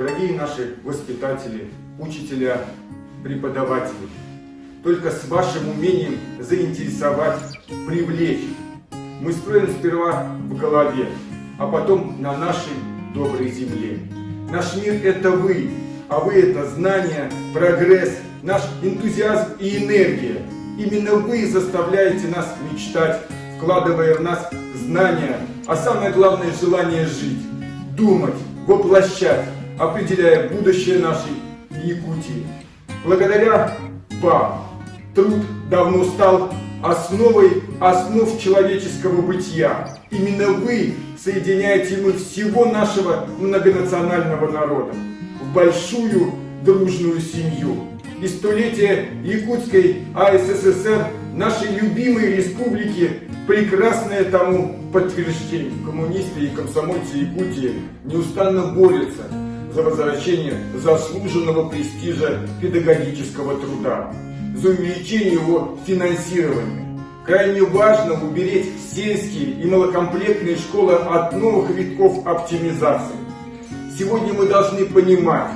Дорогие наши воспитатели, учителя, преподаватели, только с вашим умением заинтересовать, привлечь мы строим сперва в голове, а потом на нашей доброй земле. Наш мир – это вы, а вы – это знание, прогресс, наш энтузиазм и энергия. Именно вы заставляете нас мечтать, вкладывая в нас знания, а самое главное – желание жить, думать, воплощать, определяя будущее нашей Якутии. Благодаря вам труд давно стал основой основ человеческого бытия. Именно вы соединяете мы всего нашего многонационального народа в большую дружную семью. И столетие Якутской АССР, нашей любимой республики, прекрасное тому подтверждение. Коммунисты и комсомольцы Якутии неустанно борются за возвращение заслуженного престижа педагогического труда, за увеличение его финансирования. Крайне важно уберечь сельские и малокомплектные школы от новых витков оптимизации. Сегодня мы должны понимать,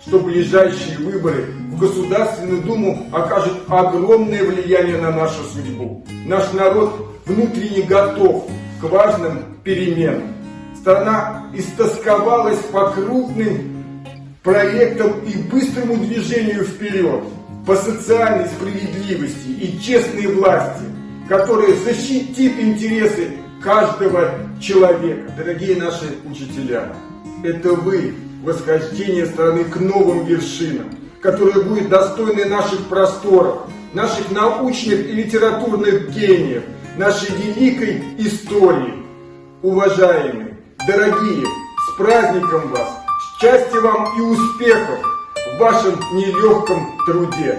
что ближайшие выборы в Государственную Думу окажут огромное влияние на нашу судьбу. Наш народ внутренне готов к важным переменам. Страна истосковалась по крупным проектам и быстрому движению вперед, по социальной справедливости и честной власти, которая защитит интересы каждого человека. Дорогие наши учителя, это вы восхождение страны к новым вершинам, которое будет достойно наших просторов, наших научных и литературных гениев, нашей великой истории. Уважаемые, дорогие, с праздником вас! Счастья вам и успехов в вашем нелегком труде!